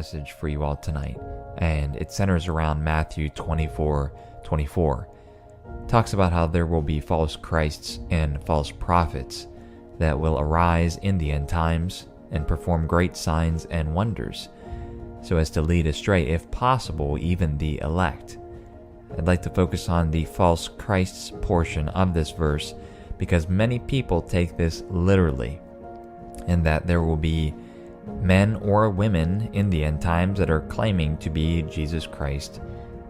message for you all tonight, and it centers around Matthew 24:24. It talks about how there will be false Christs and false prophets that will arise in the end times and perform great signs and wonders, so as to lead astray, if possible, even the elect. I'd like to focus on the false Christs portion of this verse because many people take this literally, and that there will be men or women in the end times that are claiming to be Jesus Christ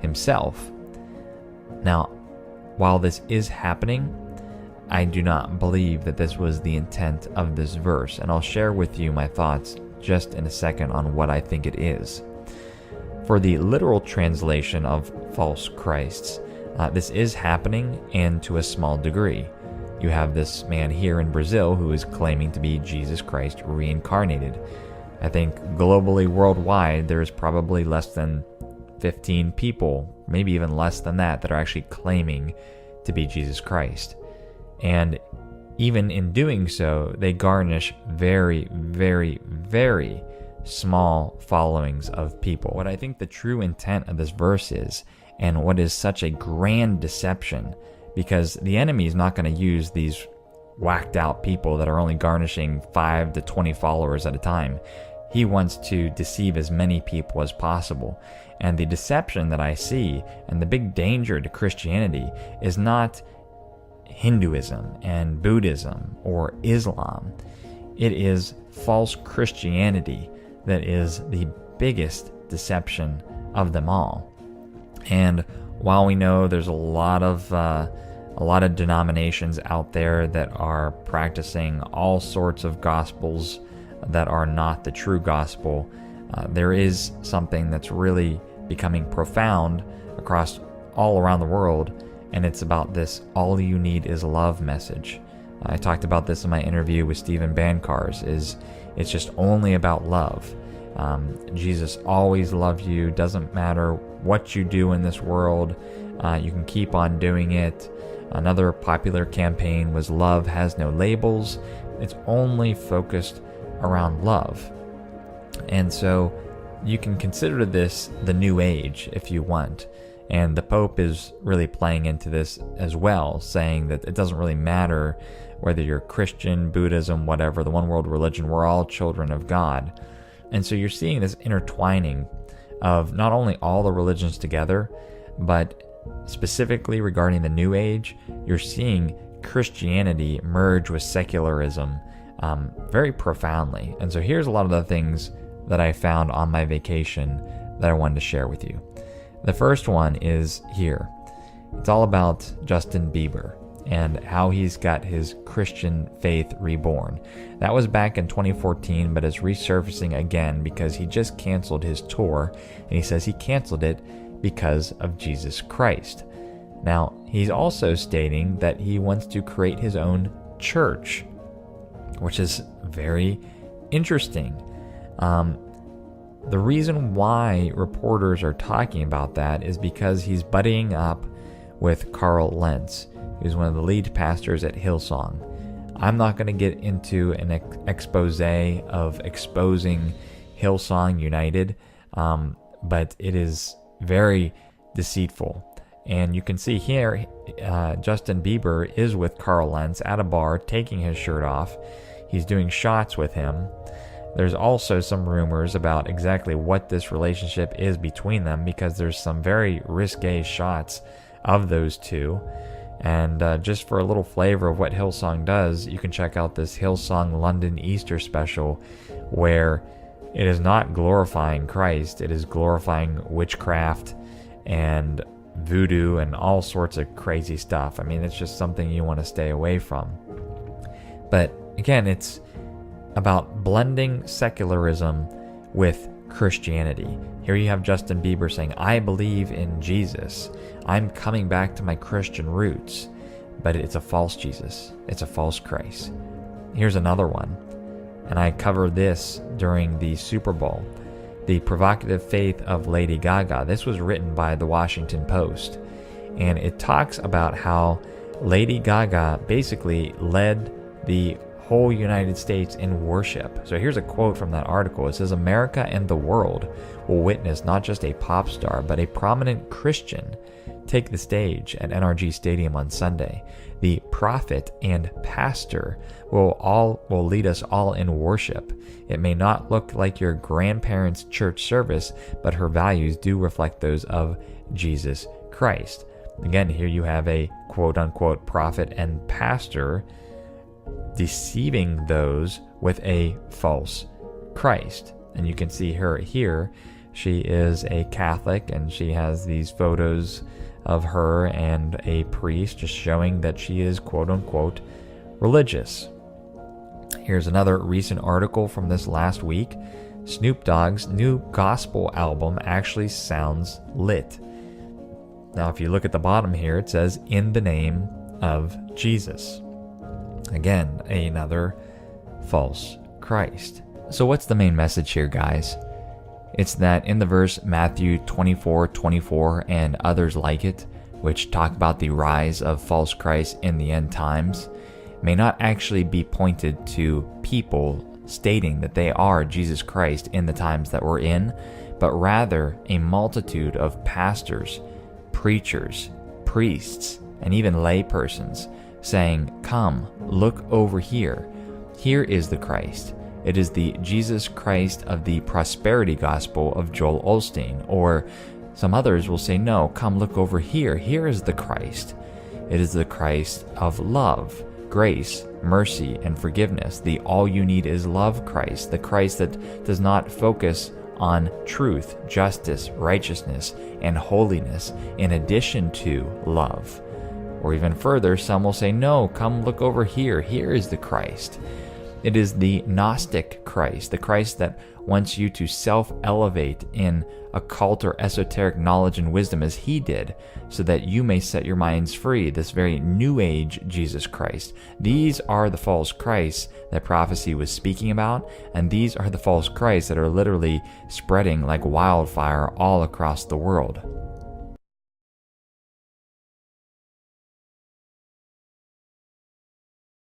himself. Now, while this is happening, I do not believe that this was the intent of this verse, and I'll share with you my thoughts just in a second on what I think it is. For the literal translation of false Christs, this is happening, and to a small degree. You have this man here in Brazil who is claiming to be Jesus Christ reincarnated. I think globally, worldwide, there's probably less than 15 people, maybe even less than that are actually claiming to be Jesus Christ. And even in doing so, they garnish very, very, very small followings of people. What I think the true intent of this verse is, and what is such a grand deception, because the enemy is not going to use these whacked out people that are only garnishing 5 to 20 followers at a time. He wants to deceive as many people as possible. And the deception that I see, and the big danger to Christianity, is not Hinduism and Buddhism or Islam. It is false Christianity that is the biggest deception of them all. And while we know there's a lot of denominations out there that are practicing all sorts of gospels that are not the true gospel, there is something that's really becoming profound across all around the world, and it's about this all you need is love message. I talked about this in my interview with Stephen Bancars. It's just only about love. Jesus always loved you. Doesn't matter what you do in this world, you can keep on doing it. Another popular campaign was Love Has No Labels. It's only focused around love. And so you can consider this the new age if you want. And the Pope is really playing into this as well, saying that it doesn't really matter whether you're Christian, Buddhism, whatever, the one world religion, we're all children of God. And so you're seeing this intertwining of not only all the religions together, but specifically regarding the New Age, you're seeing Christianity merge with secularism very profoundly. And so here's a lot of the things that I found on my vacation that I wanted to share with you. The first one is here. It's all about Justin Bieber and how he's got his Christian faith reborn. That was back in 2014, but it's resurfacing again because he just canceled his tour, and he says he canceled it because of Jesus Christ. Now, he's also stating that he wants to create his own church, which is very interesting. The reason why reporters are talking about that is because he's buddying up with Carl Lentz, who's one of the lead pastors at Hillsong. I'm not going to get into an expose of exposing Hillsong United, but it is very deceitful. And you can see here, Justin Bieber is with Carl Lentz at a bar, taking his shirt off. He's doing shots with him. There's also some rumors about exactly what this relationship is between them, because there's some very risque shots of those two. And just for a little flavor of what Hillsong does, you can check out this Hillsong London Easter special, where it is not glorifying Christ, it is glorifying witchcraft and voodoo and all sorts of crazy stuff. I mean, it's just something you want to stay away from. But again, it's about blending secularism with Christianity. Here you have Justin Bieber saying, I believe in Jesus. I'm coming back to my Christian roots. But it's a false Jesus. It's a false Christ. Here's another one. And I covered this during the Super Bowl. The Provocative Faith of Lady Gaga. This was written by the Washington Post. And it talks about how Lady Gaga basically led the whole United States in worship. So here's a quote from that article. It says, America and the world will witness not just a pop star, but a prominent Christian take the stage at NRG Stadium on Sunday. The prophet and pastor will lead us all in worship. It may not look like your grandparents' church service, but her values do reflect those of Jesus Christ. Again, here you have a quote-unquote prophet and pastor deceiving those with a false Christ. And you can see her here. She is a Catholic, and she has these photos of her and a priest, just showing that she is quote-unquote religious. Here's another recent article from this last week. Snoop Dogg's new gospel album actually sounds lit. Now, if you look at the bottom here, it says, "In the name of Jesus." Again, another false Christ. So what's the main message here, guys? It's that in the verse Matthew 24:24 and others like it, which talk about the rise of false Christ in the end times, may not actually be pointed to people stating that they are Jesus Christ in the times that we're in, but rather a multitude of pastors, preachers, priests, and even lay persons saying, "Come, look over here. Here is the Christ. It is the Jesus Christ of the prosperity gospel of Joel Osteen." Or some others will say, "No, come look over here. Here is the Christ. It is the Christ of love, grace, mercy, and forgiveness. The all you need is love Christ, the Christ that does not focus on truth, justice, righteousness, and holiness in addition to love." Or even further, some will say, "No, come look over here. Here is the Christ. It is the Gnostic Christ, the Christ that wants you to self-elevate in occult or esoteric knowledge and wisdom as he did, so that you may set your minds free, this very new age Jesus Christ." These are the false Christs that prophecy was speaking about, and these are the false Christs that are literally spreading like wildfire all across the world.